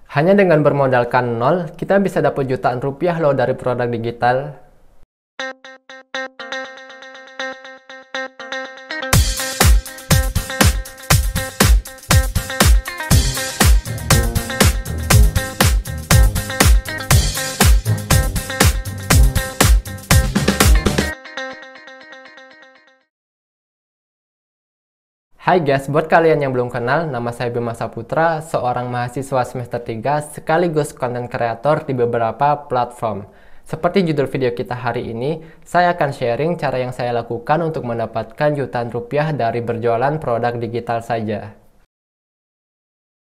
Hanya dengan bermodalkan nol, kita bisa dapat jutaan rupiah loh dari produk digital. Hai guys, buat kalian yang belum kenal, nama saya Bima Saputra, seorang mahasiswa semester 3 sekaligus konten kreator di beberapa platform. Seperti judul video kita hari ini, saya akan sharing cara yang saya lakukan untuk mendapatkan jutaan rupiah dari berjualan produk digital saja.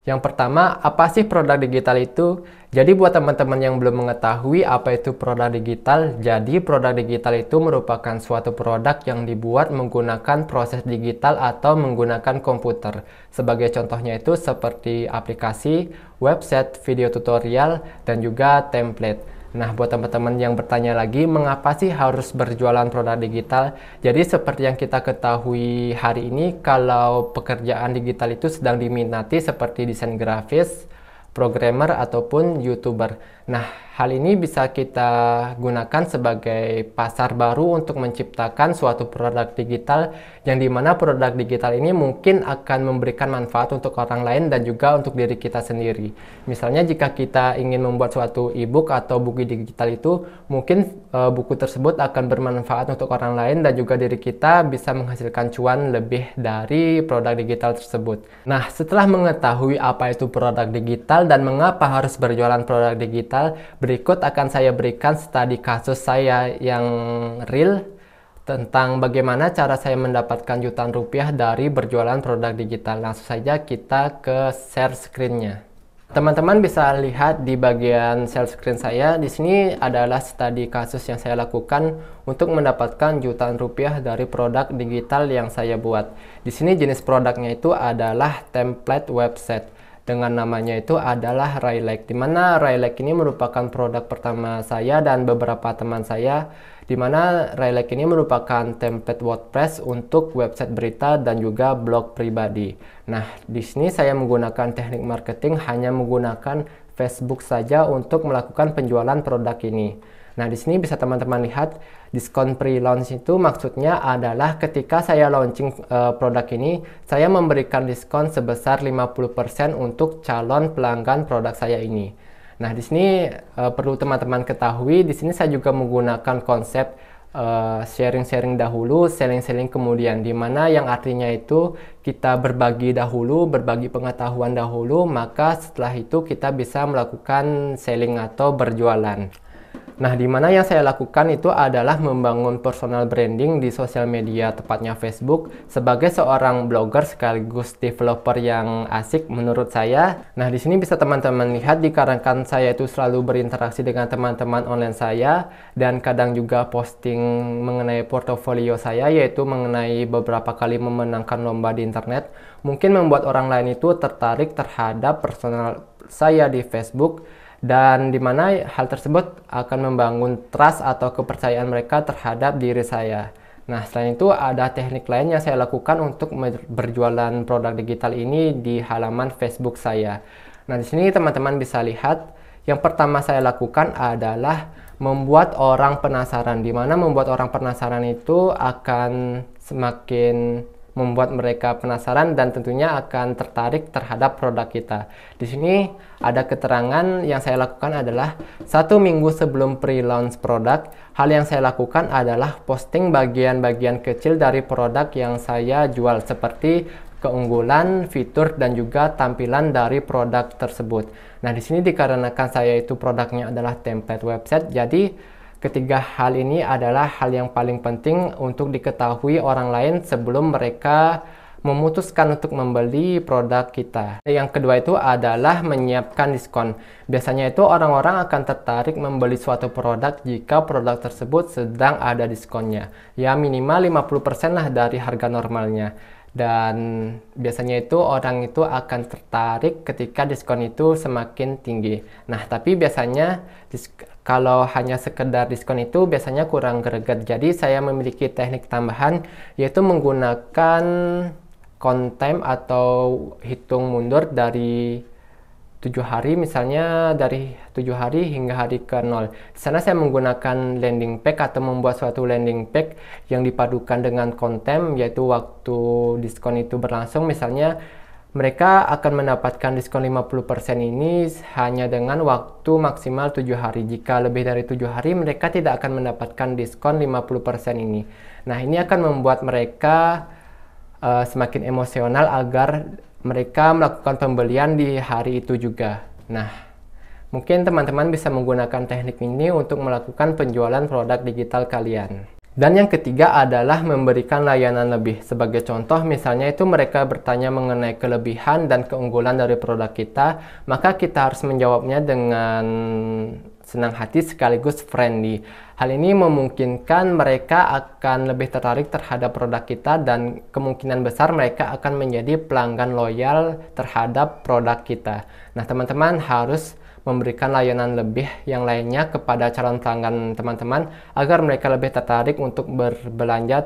Yang pertama, apa sih produk digital itu? Jadi buat teman-teman yang belum mengetahui apa itu produk digital, jadi produk digital itu merupakan suatu produk yang dibuat menggunakan proses digital atau menggunakan komputer. Sebagai contohnya itu seperti aplikasi, website, video tutorial, dan juga template. Nah, buat teman-teman yang bertanya lagi, mengapa sih harus berjualan produk digital? Jadi seperti yang kita ketahui hari ini, kalau pekerjaan digital itu sedang diminati seperti desain grafis, programmer, ataupun YouTuber. Nah, hal ini bisa kita gunakan sebagai pasar baru untuk menciptakan suatu produk digital yang dimana produk digital ini mungkin akan memberikan manfaat untuk orang lain dan juga untuk diri kita sendiri. Misalnya jika kita ingin membuat suatu e-book atau buku digital itu, mungkin buku tersebut akan bermanfaat untuk orang lain dan juga diri kita bisa menghasilkan cuan lebih dari produk digital tersebut. Nah, setelah mengetahui apa itu produk digital dan mengapa harus berjualan produk digital, berikut akan saya berikan studi kasus saya yang real tentang bagaimana cara saya mendapatkan jutaan rupiah dari berjualan produk digital. Langsung saja kita ke share screen-nya. Teman-teman bisa lihat di bagian share screen saya, di sini adalah studi kasus yang saya lakukan untuk mendapatkan jutaan rupiah dari produk digital yang saya buat. Di sini jenis produknya itu adalah template website. Dengan namanya itu adalah Raylac, di mana Raylac ini merupakan produk pertama saya dan beberapa teman saya, di mana Raylac ini merupakan template WordPress untuk website berita dan juga blog pribadi. Nah, di sini saya menggunakan teknik marketing hanya menggunakan Facebook saja untuk melakukan penjualan produk ini. Nah, di sini bisa teman-teman lihat diskon pre-launch itu maksudnya adalah ketika saya launching produk ini, saya memberikan diskon sebesar 50% untuk calon pelanggan produk saya ini. Nah, di sini perlu teman-teman ketahui, di sini saya juga menggunakan konsep sharing-sharing dahulu, selling-selling kemudian, di mana yang artinya itu kita berbagi dahulu, berbagi pengetahuan dahulu, maka setelah itu kita bisa melakukan selling atau berjualan. Nah, di mana yang saya lakukan itu adalah membangun personal branding di sosial media, tepatnya Facebook, sebagai seorang blogger sekaligus developer yang asik menurut saya. Nah, di sini bisa teman-teman lihat dikarenakan saya itu selalu berinteraksi dengan teman-teman online saya dan kadang juga posting mengenai portofolio saya, yaitu mengenai beberapa kali memenangkan lomba di internet, mungkin membuat orang lain itu tertarik terhadap personal saya di Facebook. Dan di mana hal tersebut akan membangun trust atau kepercayaan mereka terhadap diri saya. Nah, selain itu ada teknik lain yang saya lakukan untuk berjualan produk digital ini di halaman Facebook saya. Nah, di sini teman-teman bisa lihat, yang pertama saya lakukan adalah membuat orang penasaran, di mana membuat orang penasaran itu akan semakin membuat mereka penasaran dan tentunya akan tertarik terhadap produk kita. Di sini ada keterangan yang saya lakukan adalah 1 minggu sebelum pre-launch produk, hal yang saya lakukan adalah posting bagian-bagian kecil dari produk yang saya jual seperti keunggulan, fitur, dan juga tampilan dari produk tersebut. Nah, di sini dikarenakan saya itu produknya adalah template website, jadi ketiga hal ini adalah hal yang paling penting untuk diketahui orang lain sebelum mereka memutuskan untuk membeli produk kita. Yang kedua itu adalah menyiapkan diskon. Biasanya itu orang-orang akan tertarik membeli suatu produk jika produk tersebut sedang ada diskonnya. Ya, minimal 50% lah dari harga normalnya. Dan biasanya itu orang itu akan tertarik ketika diskon itu semakin tinggi. Nah, tapi biasanya kalau hanya sekedar diskon itu biasanya kurang greget. Jadi saya memiliki teknik tambahan, yaitu menggunakan count time atau hitung mundur dari 7 hari, misalnya dari 7 hari hingga hari ke-0. Di sana saya menggunakan landing page atau membuat suatu landing page yang dipadukan dengan konten, yaitu waktu diskon itu berlangsung. Misalnya mereka akan mendapatkan diskon 50% ini hanya dengan waktu maksimal 7 hari. Jika lebih dari 7 hari, mereka tidak akan mendapatkan diskon 50% ini. Nah, ini akan membuat mereka semakin emosional agar mereka melakukan pembelian di hari itu juga. Nah, mungkin teman-teman bisa menggunakan teknik ini untuk melakukan penjualan produk digital kalian. Dan yang ketiga adalah memberikan layanan lebih. Sebagai contoh, misalnya itu mereka bertanya mengenai kelebihan dan keunggulan dari produk kita, maka kita harus menjawabnya dengan senang hati sekaligus friendly. Hal ini memungkinkan mereka akan lebih tertarik terhadap produk kita dan kemungkinan besar mereka akan menjadi pelanggan loyal terhadap produk kita. Nah, teman-teman harus memberikan layanan lebih yang lainnya kepada calon pelanggan teman-teman agar mereka lebih tertarik untuk berbelanja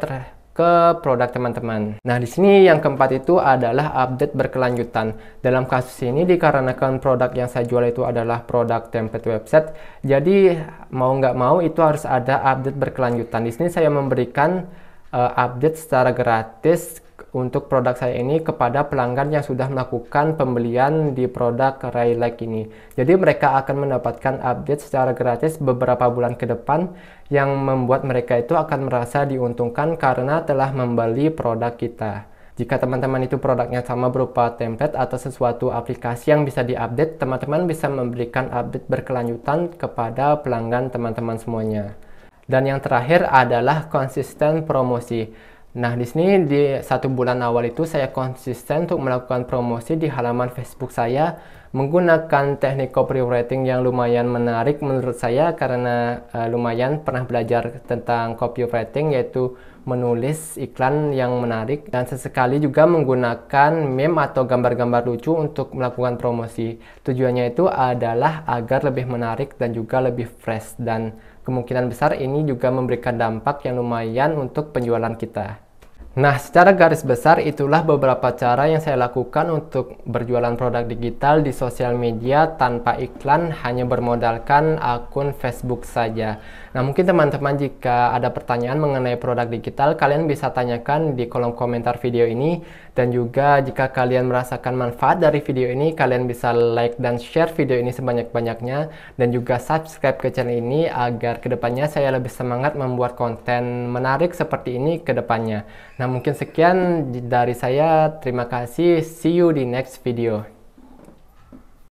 ke produk teman-teman. Nah, di sini yang keempat itu adalah update berkelanjutan. Dalam kasus ini dikarenakan produk yang saya jual itu adalah produk template website, jadi mau nggak mau itu harus ada update berkelanjutan. Di sini saya memberikan update secara gratis untuk produk saya ini kepada pelanggan yang sudah melakukan pembelian di produk Raylac ini. Jadi mereka akan mendapatkan update secara gratis beberapa bulan ke depan yang membuat mereka itu akan merasa diuntungkan karena telah membeli produk kita. Jika teman-teman itu produknya sama berupa template atau sesuatu aplikasi yang bisa diupdate, teman-teman bisa memberikan update berkelanjutan kepada pelanggan teman-teman semuanya. Dan yang terakhir adalah konsisten promosi. Nah, di sini di 1 bulan awal itu saya konsisten untuk melakukan promosi di halaman Facebook saya menggunakan teknik copywriting yang lumayan menarik menurut saya karena lumayan pernah belajar tentang copywriting, yaitu menulis iklan yang menarik, dan sesekali juga menggunakan meme atau gambar-gambar lucu untuk melakukan promosi. Tujuannya itu adalah agar lebih menarik dan juga lebih fresh, dan kemungkinan besar ini juga memberikan dampak yang lumayan untuk penjualan kita. Nah, secara garis besar itulah beberapa cara yang saya lakukan untuk berjualan produk digital di sosial media tanpa iklan, hanya bermodalkan akun Facebook saja. Nah, mungkin teman-teman jika ada pertanyaan mengenai produk digital, kalian bisa tanyakan di kolom komentar video ini. Dan juga jika kalian merasakan manfaat dari video ini, kalian bisa like dan share video ini sebanyak-banyaknya. Dan juga subscribe ke channel ini agar kedepannya saya lebih semangat membuat konten menarik seperti ini ke depannya. Nah, mungkin sekian dari saya. Terima kasih. See you di next video.